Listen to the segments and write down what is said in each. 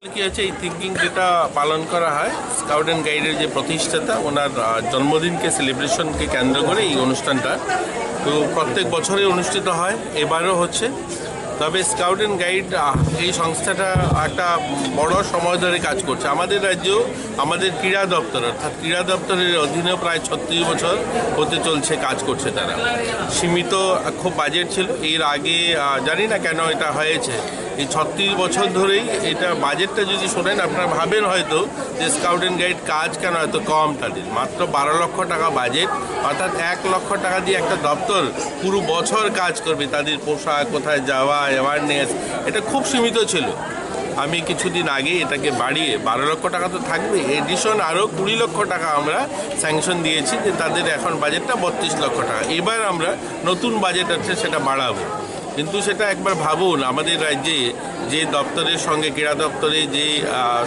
কি আছে এই থিঙ্কিং যেটা পালন করা হয় স্কাউট অ্যান্ড গাইডের যে প্রতিষ্ঠাতা ওনার জন্মদিনকে সেলিব্রেশনকে কেন্দ্র করে এই অনুষ্ঠানটা তো প্রত্যেক বছরে অনুষ্ঠিত হয়, এবারও হচ্ছে। তবে স্কাউট অ্যান্ড গাইড এই সংস্থাটা একটা বড় সময় ধরে কাজ করছে। আমাদের রাজ্যেও আমাদের ক্রীড়া দপ্তর অর্থাৎ ক্রীড়া দপ্তরের অধীনেও প্রায় 36 বছর হতে চলছে কাজ করছে তারা। সীমিত খুব বাজেট ছিল, এর আগে জানি না কেন এটা হয়েছে। এই 36 বছর ধরেই এটা বাজেটটা যদি শোনেন আপনারা ভাবেন হয়তো যে স্কাউট অ্যান্ড গাইড কাজ কেন এত কম, তাদের মাত্র 12 লক্ষ টাকা বাজেট, অর্থাৎ 1 লক্ষ টাকা দিয়ে একটা দপ্তর পুরো বছর কাজ করবে। তাদের পোশাক, কোথায় যাওয়া, অ্যাওয়ারনেস, এটা খুব সীমিত ছিল। আমি কিছুদিন আগে এটাকে বাড়িয়ে 12 লক্ষ টাকা তো থাকবে, এডিশন আরও 20 লক্ষ টাকা আমরা স্যাংশন দিয়েছি যে তাদের এখন বাজেটটা 32 লক্ষ টাকা। এবার আমরা নতুন বাজেট আছে সেটা বাড়াবো। কিন্তু সেটা একবার ভাবুন, আমাদের রাজ্যে যে দপ্তরের সঙ্গে ক্রীড়া দপ্তরে যে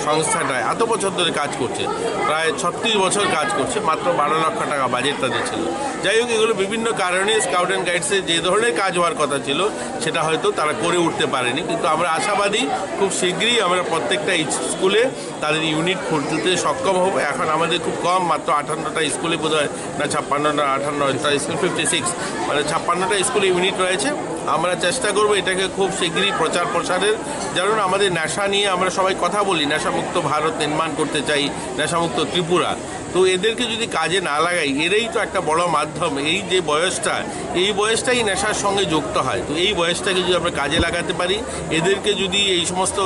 সংস্থাটা এত বছর ধরে কাজ করছে, প্রায় 36 বছর কাজ করছে, মাত্র 12 লক্ষ টাকা বাজেট তাদের ছিল। যাই হোক, এগুলো বিভিন্ন কারণে স্কাউট অ্যান্ড গাইডসে যে ধরনের কাজ হওয়ার কথা ছিল সেটা হয়তো তারা করে উঠতে পারেনি। কিন্তু আমরা আশাবাদী খুব শীঘ্রই আমরা প্রত্যেকটা স্কুলে তাদের ইউনিট খুলতে সক্ষম হবো। এখন আমাদের খুব কম, মাত্র 58টা স্কুলে বোধ হয় না 56টা 58টা স্কুল, 56 মানে 56টা স্কুলে ইউনিট রয়েছে। আমরা চেষ্টা করবো এটাকে খুব শীঘ্রই প্রচার প্রসারের। যেমন আমাদের নেশা নিয়ে আমরা সবাই কথা বলি, নেশামুক্ত ভারত নির্মাণ করতে চাই, নেশামুক্ত ত্রিপুরা। তো এদেরকে যদি কাজে না লাগাই, এরাই তো একটা বড় মাধ্যম। এই যে বয়সটা, এই বয়সটাই নেশার সঙ্গে যুক্ত হয়। তো এই বয়সটাকে যদি আমরা কাজে লাগাতে পারি, এদেরকে যদি এই সমস্ত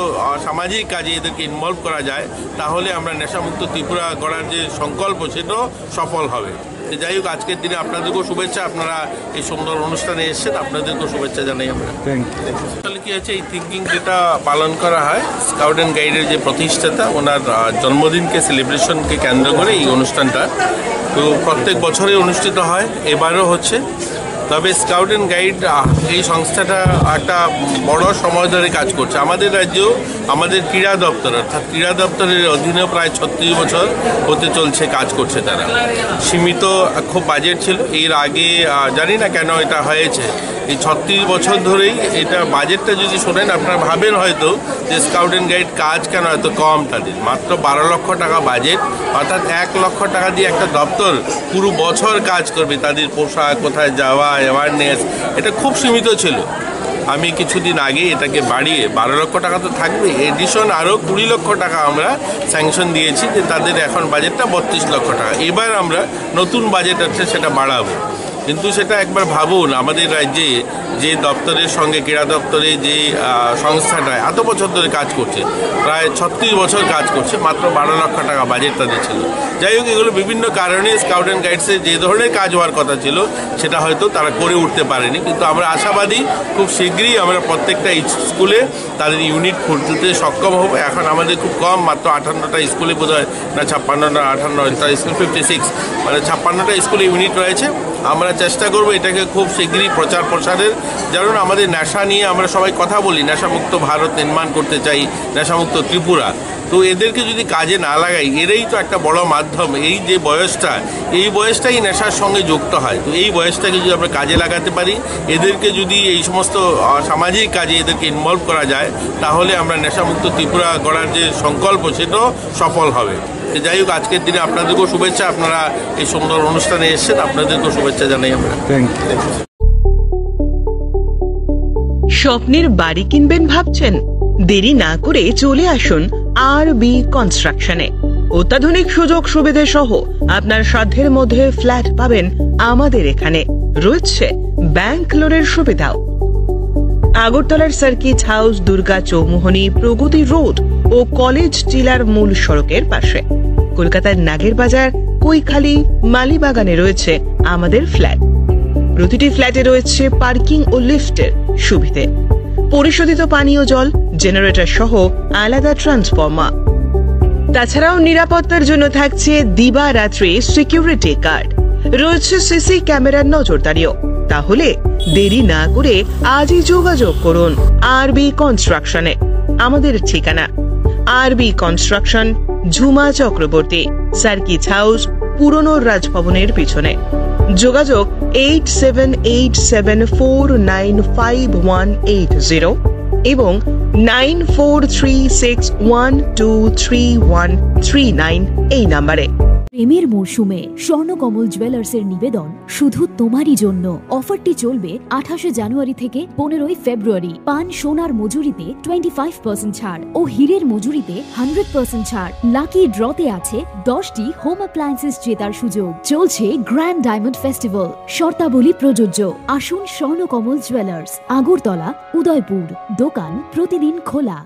সামাজিক কাজে এদেরকে ইনভলভ করা যায়, তাহলে আমরা নেশামুক্ত ত্রিপুরা গড়ার যে সংকল্প সেটাও সফল হবে। যাই হোক, আজকের দিনে আপনাদেরকেও শুভেচ্ছা, আপনারা এই সুন্দর অনুষ্ঠানে এসেছেন, আপনাদেরকেও শুভেচ্ছা জানাই আমরা। আসলে কি আছে এই থিঙ্কিং যেটা পালন করা হয় স্কাউট অ্যান্ড গাইডের যে প্রতিষ্ঠাতা ওনার জন্মদিনকে সেলিব্রেশনকে কেন্দ্র করে এই অনুষ্ঠানটা তো প্রত্যেক বছরে অনুষ্ঠিত হয়, এবারও হচ্ছে। তবে স্কাউট অ্যান্ড গাইড এই সংস্থাটা একটা বড় সময় ধরে কাজ করছে। আমাদের রাজ্যেও আমাদের ক্রীড়া দপ্তর অর্থাৎ ক্রীড়া দপ্তরের অধীনেও প্রায় 36 বছর হতে চলছে কাজ করছে তারা। সীমিত খুব বাজেট ছিল, এর আগে জানি না কেন এটা হয়েছে। এই 36 বছর ধরেই এটা বাজেটটা যদি শোনেন আপনারা ভাবেন হয়তো যে স্কাউট অ্যান্ড গাইড কাজ কেন এত কম, তাদের মাত্র 12 লক্ষ টাকা বাজেট, অর্থাৎ 1 লক্ষ টাকা দিয়ে একটা দপ্তর পুরো বছর কাজ করবে। তাদের পোশাক, কোথায় যাওয়া, অ্যাওয়ারনেস, এটা খুব সীমিত ছিল। আমি কিছুদিন আগে এটাকে বাড়িয়ে 12 লক্ষ টাকা তো থাকবে, এডিশন আরও 20 লক্ষ টাকা আমরা স্যাংশন দিয়েছি যে তাদের এখন বাজেটটা 32 লক্ষ টাকা। এবার আমরা নতুন বাজেট আছে সেটা বাড়াবো। কিন্তু সেটা একবার ভাবুন, আমাদের রাজ্যে যে দপ্তরের সঙ্গে ক্রীড়া দপ্তরে যে সংস্থাটা এত বছর ধরে কাজ করছে, প্রায় 36 বছর কাজ করছে, মাত্র 12 লক্ষ টাকা বাজেট তাদের ছিল। যাই হোক, এগুলো বিভিন্ন কারণে স্কাউট অ্যান্ড গাইডসে যে ধরনের কাজ হওয়ার কথা ছিল সেটা হয়তো তারা করে উঠতে পারেনি। কিন্তু আমরা আশাবাদী খুব শীঘ্রই আমরা প্রত্যেকটা স্কুলে তাদের ইউনিট খুলতে সক্ষম হবো। এখন আমাদের খুব কম, মাত্র 58টা স্কুলে বোধ হয় না 56টা 58টা স্কুল, 56 মানে 56টা স্কুলে ইউনিট রয়েছে। আমরা চেষ্টা করবো এটাকে খুব শীঘ্রই প্রচার প্রসারের। যেমন আমাদের নেশা নিয়ে আমরা সবাই কথা বলি, নেশামুক্ত ভারত নির্মাণ করতে চাই, নেশামুক্ত ত্রিপুরা। তো এদেরকে যদি কাজে না লাগাই, এরাই তো একটা বড় মাধ্যম। এই যে বয়সটা, এই বয়সটাই নেশার সঙ্গে যুক্ত হয়। তো এই বয়সটাকে যদি আমরা কাজে লাগাতে পারি, এদেরকে যদি এই সমস্ত সামাজিক কাজে এদেরকে ইনভলভ করা যায়, তাহলে আমরা নেশামুক্ত ত্রিপুরা গড়ার যে সংকল্প সেটাও সফল হবে। যাই হোক, আজকের দিনে আপনাদেরকেও শুভেচ্ছা, আপনারা এই সুন্দর অনুষ্ঠানে এসেছেন, আপনাদেরকেও শুভেচ্ছা জানাই আমরা। স্বপ্নের বাড়ি কিনবেন ভাবছেন? দেরি না করে চলে আসুন আরবি কনস্ট্রাকশনে। অত্যাধুনিক সুযোগ সুবিধা সহ আপনার সাধ্যের মধ্যে ফ্ল্যাট পাবেন আমাদের এখানে। রয়েছে ব্যাংক লোনের সুবিধাও। আগরতলার সার্কিট হাউস, দুর্গা চৌমুহনী, প্রগতি রোড ও কলেজ টিলার মূল সড়কের পাশে। কলকাতার নাগের বাজার, কৈখালি, মালিবাগানে রয়েছে আমাদের ফ্ল্যাট। প্রতিটি ফ্ল্যাটে রয়েছে পার্কিং ও লিফটের সুবিধে, পরিশোধিত পানীয় জল, জেনারেটর সহ আলাদা ট্রান্সফরমার। তাছাড়াও নিরাপত্তার জন্য থাকছে দিবারাত্রি সিকিউরিটি গার্ড, রয়েছে সিসি ক্যামেরার নজরদারিও। তাহলে দেরি না করে আজই যোগাযোগ করুন আরবি কনস্ট্রাকশনে। আমাদের ঠিকানা আরবি construction, Jhuma Chakraborty, circuit house, পুরনো রাজভবনের পিছনে। যোগাযোগ 8787495180 এবং 9436123139 এই নাম্বারে। প্রেমের মরশুমে স্বর্ণকমল জুয়েলার্সের নিবেদন শুধু তোমারই জন্য। অফারটি চলবে 28 জানুয়ারি থেকে 15 ফেব্রুয়ারি। পান সোনার মজুরিতে 25% ছাড় ও হীরের মজুরিতে 100% ছাড়। লাকি ড্রতে আছে 10টি হোম অ্যাপ্লায়েন্সেস জেতার সুযোগ। চলছে গ্র্যান্ড ডায়মন্ড ফেস্টিভ্যাল, শর্তাবলী প্রযোজ্য। আসুন স্বর্ণকমল জুয়েলার্স, আগরতলা, উদয়পুর। দোকান প্রতিদিন খোলা।